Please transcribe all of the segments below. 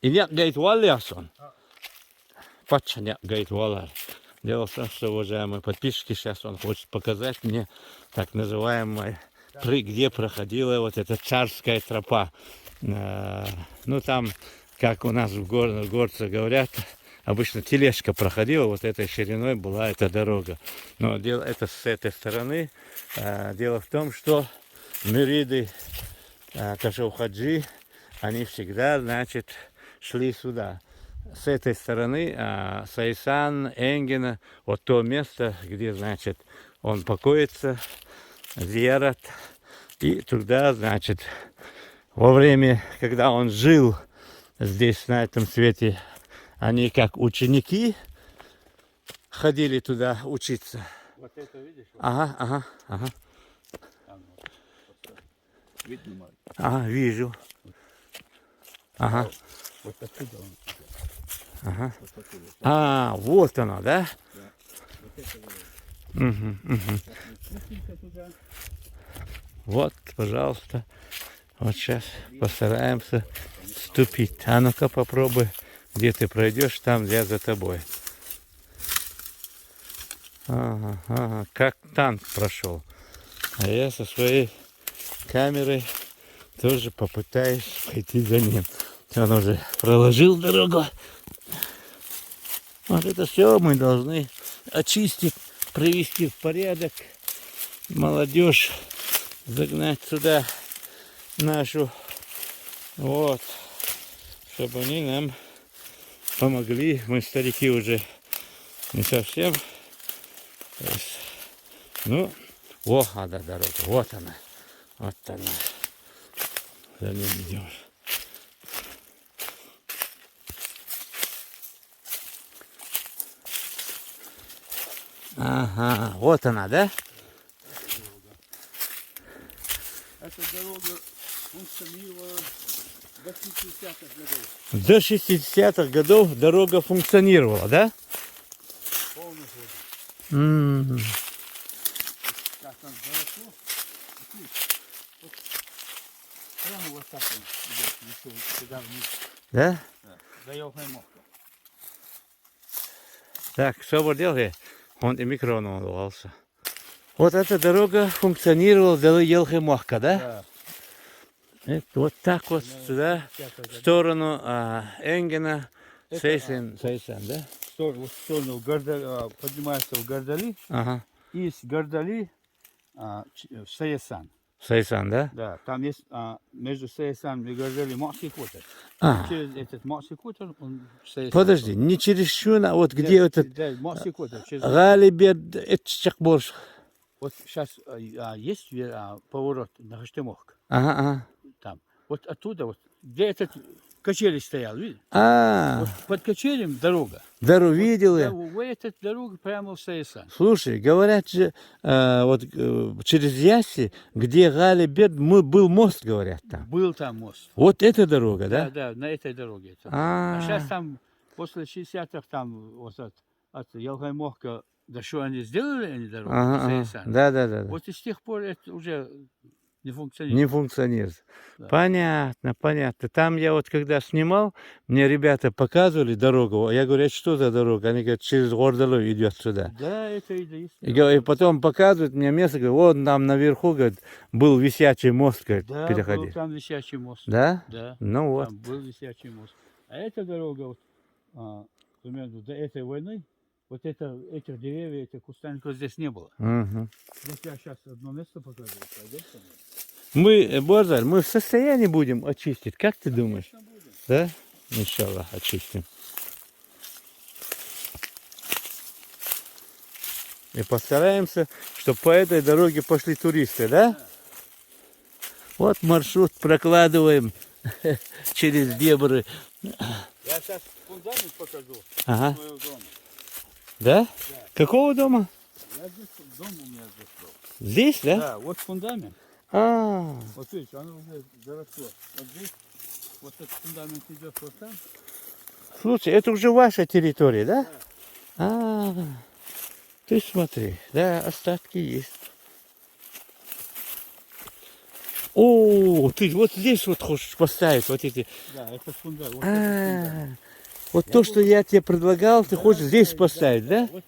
Инек гейт валлясон. Пачаня гейт валар. Дело в том, что, уважаемые подписчики, сейчас он хочет показать мне так называемый, где проходила вот эта царская тропа. Ну там, как у нас в горцы говорят, обычно тележка проходила, вот этой шириной была эта дорога. Но дело это с этой стороны. Дело в том, что мюриды Кашаух-хаджи, они всегда, значит, шли сюда. С этой стороны Сайсан, Энгена, вот то место, где, значит, он покоится, зиярат. И туда, значит, во время, когда он жил здесь, на этом свете, они как ученики ходили туда учиться. Вот это видишь? Вот Ага. там вот, видно, Марк? Ага, вижу. Ага. Вот отсюда он. Ага. Вот оттуда. Вот оно, да? Да. Вот это вот. Угу. Спустимся туда. Вот, пожалуйста. Вот сейчас постараемся ступить. А ну-ка попробуй. Где ты пройдешь, там я за тобой. Ага. Как танк прошел. А я со своей камерой тоже попытаюсь пойти за ним. Он уже проложил дорогу. Вот это все мы должны очистить, привести в порядок. Молодежь загнать сюда нашу. Вот. Чтобы они нам помогли. Мы старики уже не совсем. То есть, ну, да, дорога. Вот она. Вот она. За ним идем. Ага, вот она, да? Эта дорога функционировала до 60-х годов. До 60-х годов дорога функционировала, да? Полный ход. Сейчас там заросло. Вот прямо вот так он идет, еще сюда вниз. Да? Да. До Елхаймовка. Так, что вы делали? Он и микрофон улыбался. Вот эта дорога функционировала до Елхаймовка, да? Да. Это вот так вот сюда, в сторону Энгена, Сейсен, да? В сторону поднимается в Гардали, Ага. и с Гардали в Саясан. Сейсан, да? Да, там есть между Саясан и Гардали Морский кутер. Через этот Морский кутер он в Саясан. Подожди, не через Шуна, вот где этот Да, Морский кутер. Галибед, это Чакборш. Вот сейчас есть поворот на Хаштемовка. Ага. Там. Вот оттуда, вот, где этот качели стоял, видишь? Вот под качелем дорога. Дорогу видел я. Да, вот эта дорога прямо в Саясан. Слушай, говорят же, вот через Яси, где Галибед, был мост, говорят там. Был там мост. Вот эта дорога, да? Да, на этой дороге. А сейчас там, после 60-х, там, вот от Елхаймовка, да что они сделали, они дорогу, Саясан. Да. Вот и с тех пор это уже не Не функционирует. функционирует. Да. Понятно. Там я вот когда снимал, мне ребята показывали дорогу. Я говорю, это что за дорога? Они говорят, через Гордалу идет сюда. Да, это и есть. И потом показывают мне место, говорят, вот там наверху, говорит, был висячий мост, говорит, Да, переходи. был там висячий мост. Да? Да. Ну вот. Там был висячий мост. А эта дорога, вот, примерно до этой войны, вот этих деревьев, этих кустарников здесь не было. Угу. Вот я сейчас одно место покажу. Пойдешь со мной? Базар, мы в состоянии будем очистить, как ты думаешь? Конечно, будем. Да? Иншаллах, очистим. И постараемся, чтобы по этой дороге пошли туристы, да? Вот маршрут прокладываем через дебры. Я сейчас фундамент покажу Ага. своего дома. Да? Да. Какого дома? Я здесь, дом у меня здесь был. Здесь, да? Да, вот фундамент. Вот видишь, оно уже заросло. Вот здесь, вот этот фундамент идет вот там. Слушай, это уже ваша территория, да? Ты смотри, да, остатки есть. О, ты вот здесь вот хочешь поставить вот эти. Да, это фундамент. Вот это фундамент. Вот то, что я тебе предлагал, ты хочешь здесь поставить, да? Вот,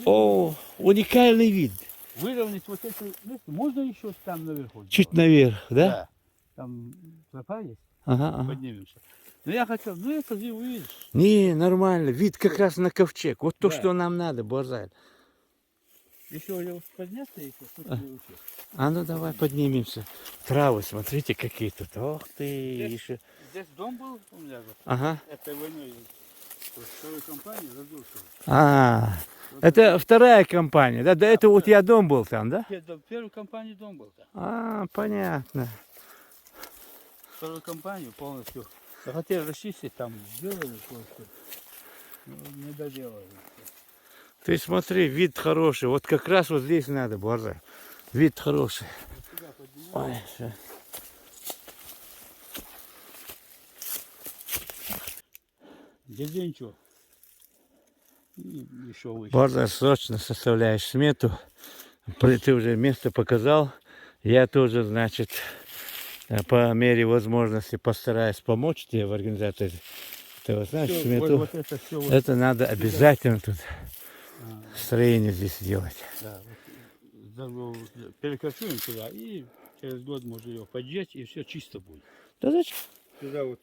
О, уникальный вид. выровнять вот это место. Можно еще там наверху Чуть сделать? наверх, да? Да. Там тропа есть, Ага, ага. поднимемся. Но я хотел, ну это же увидишь. Не, нормально. Вид как раз на ковчег. Вот то, Да. что нам надо, Базаль. Еще его подняться и тут не А ну давай поднимемся. Травы, смотрите, какие тут. Ох ты, еще. Здесь дом был у меня вот. Ага. Этой войной второй компании разрушил. Это вторая компания, да? До этого у тебя дом был там, да? Первой компании дом был там. Понятно. Вторую компанию полностью хотели расчистить, там сделали кое-что. Но не доделали. Ты смотри, вид хороший. Вот как раз вот здесь надо, Базаль. Вид хороший. Вот сюда поднимаем. Ой, всё. Дяденчу. И еще выше. Базаль, срочно составляешь смету. Ты уже место показал. Я тоже, значит, по мере возможности постараюсь помочь тебе в организации. Ты вот знаешь, Всё, смету. вот это все. Вот, Это надо обязательно тут а, строение здесь делать. да, вот, перекочуем туда и через год можно ее поджечь и все чисто будет. Да зачем? Туда вот.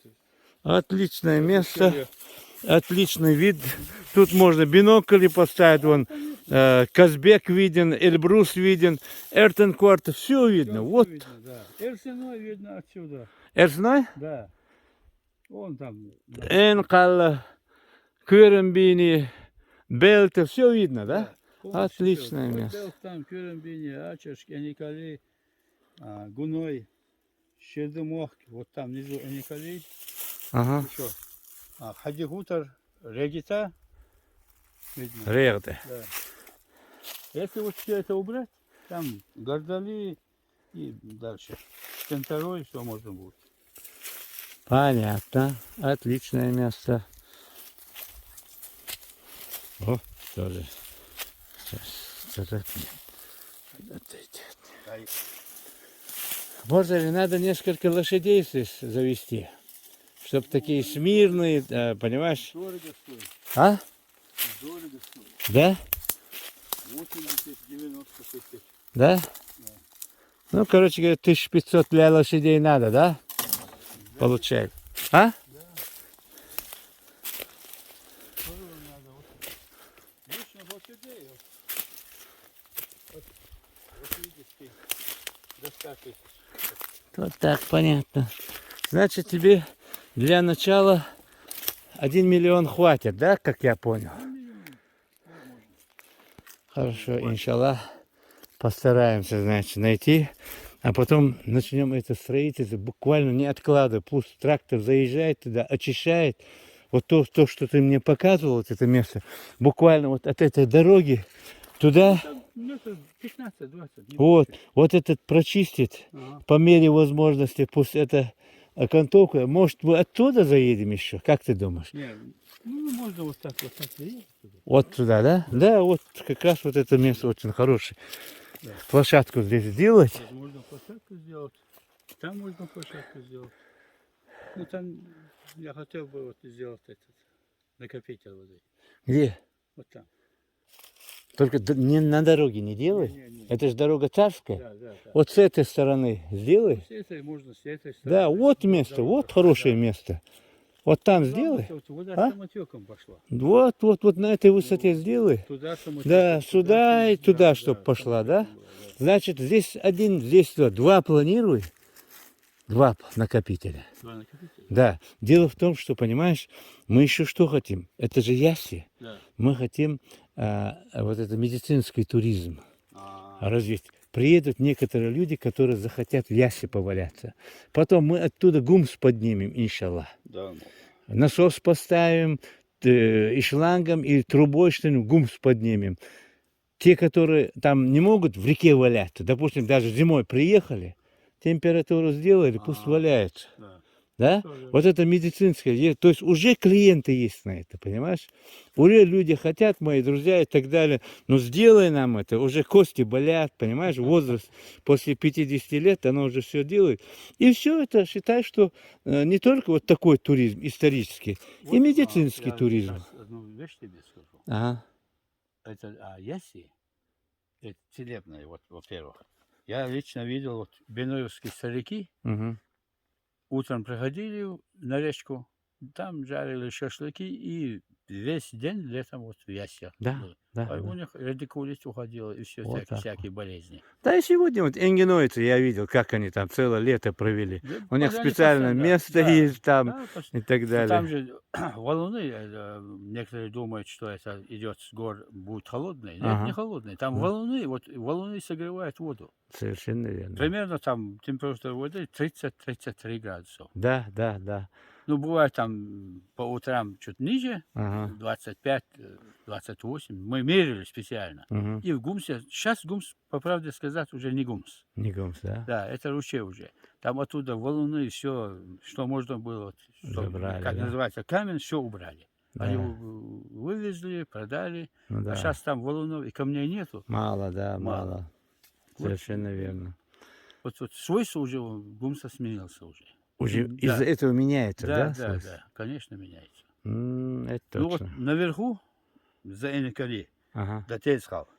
Отличное место, отличный вид. Тут можно бинокли поставить, вон Казбек виден, Эльбрус виден, Эртенкорт, все видно. Вот Видно, да. Эрсеной видно отсюда. Эрсной, Да. Вон там. Да. Энкалла, Кюрембини, Бельта, все видно, да? Полностью Отличное всё. место. Вот там Кюрембини, Ачеш, Эникали, Гуной, Щедымох, вот там внизу Эникали, Ага, еще. Хадигутар, Регита. Видно. Рерде. Да. Если вот все это убрать, там Гордали и дальше. Центровой все можно будет. Понятно, отличное место. О, тоже. Сейчас. Базарь, надо несколько лошадей здесь завести, чтобы такие смирные, понимаешь? Дорого стоит. А? Дорого стоит. Да? 80-90 тысяч. Да? Ну, короче говоря, 1500 для лошадей надо, да? Получает. А? Дорого надо. Лично лошадей. Вот видите, до 100 тысяч. Вот так, понятно. Значит, тебе для начала 1 миллион хватит, да, как я понял? Хорошо, иншаллах. Постараемся, значит, найти. А потом начнем это строительство, буквально не откладывая. Пусть трактор заезжает туда, очищает. Вот то, что ты мне показывал, вот это место, буквально вот от этой дороги туда, Метров 15-20. вот этот прочистит Ага. по мере возможности. Пусть это окантовка. Может, мы оттуда заедем еще? Как ты думаешь? Не, ну можно вот так заехать туда. Вот туда, да? Да, вот как раз вот это место очень хорошее. Да. Площадку здесь сделать. Вот можно площадку сделать. Там можно площадку сделать. Ну там я хотел бы вот сделать этот накопитель воды. Где? Вот там. Только не на дороге не делай. Не. Это же дорога царская. Да. Вот с этой стороны сделай. С этой можно, с этой стороны. Да, вот место, Дорога. вот хорошее место. Вот там Туда сделай. вот вода А? самотеком пошла. Вот на этой высоте сделай. Туда самотеком. Да, сюда и туда, да, чтоб да, пошла, да? самотеком было, да. Значит, здесь один, здесь два. Два планируй. Два накопителя. Два накопителя. Да. Дело в том, что, понимаешь, мы еще что хотим? Это же ясли. Да. Мы хотим вот это медицинский туризм А, развить. Приедут некоторые люди, которые захотят в ясе поваляться. Потом мы оттуда гумс поднимем, иншаллах. да. Насос поставим, и шлангом, и трубой что-нибудь гумс поднимем. Те, которые там не могут в реке валяться, допустим, даже зимой приехали, температуру сделали, пусть валяются. Да. Да? Тоже. Вот это медицинское. То есть уже клиенты есть на это, понимаешь? Уже люди хотят, мои друзья и так далее. Ну сделай нам это. Уже кости болят, понимаешь? Возраст после 50 лет, оно уже все делает. И все это, считай, что не только вот такой туризм исторический, и медицинский Я туризм. сейчас одну вещь тебе скажу. Ага. Это если это целебное, вот, во-первых. Я лично видел, вот, беноевские старики Угу. утром приходили на речку, там жарили шашлыки и весь день летом вот в ясях Да, были. да, А у да. них радикулит уходил и все Вот так. всякие болезни. Да и сегодня вот энгенойцы, я видел, как они там целое лето провели. Да, У них они специальное постоянно, место да, есть там да, и так и там далее. же валуны, некоторые думают, что это идет с гор, будет холодный. Нет, не Ага, холодный. Там да, валуны, вот валуны согревают воду. совершенно верно. Примерно там температура воды 30-33 градусов. Да, да, да. Ну, бывает там по утрам чуть ниже, Ага. 25-28. Мы мерили специально. Угу. И в Гумсе, сейчас Гумс, по правде сказать, уже не Гумс. Никомс, да? Да, это ручей уже. Там оттуда валуны, все, что можно было, вот, что, Забрали, как да? называется, камень, все убрали. Они Да. вывезли, продали. Ну А да. сейчас там валунов и камней нету. Мало, да, Мало. мало. Вот, Совершенно верно. вот свойство уже у Гумса сменился уже. Уже Да. из-за этого меняется, Да, да, да, свойство? да, конечно, меняется. Это Ну вот точно. наверху, за Эникали, Ага, до Тельскал,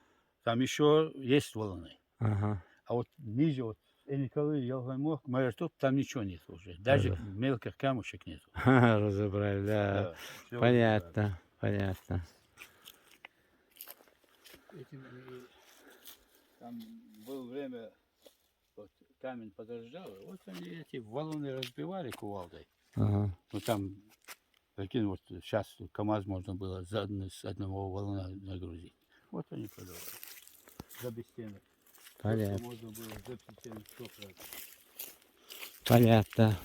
там еще есть валуны. ага. А вот ниже, вот Эникалы, Ялгаймох, Майертоп, там ничего нет уже. Даже мелких камушек нету. Разобрали, да. Да, всё Понятно, понятно. Там было время, вот камень подождал, вот они эти валуны разбивали кувалдой. Ага. Ну там, прикинь, вот сейчас КамАЗ можно было с одного валуна нагрузить. Вот они продавали. За бесценок. Понятно. Можно было за бесценок 100%. Понятно.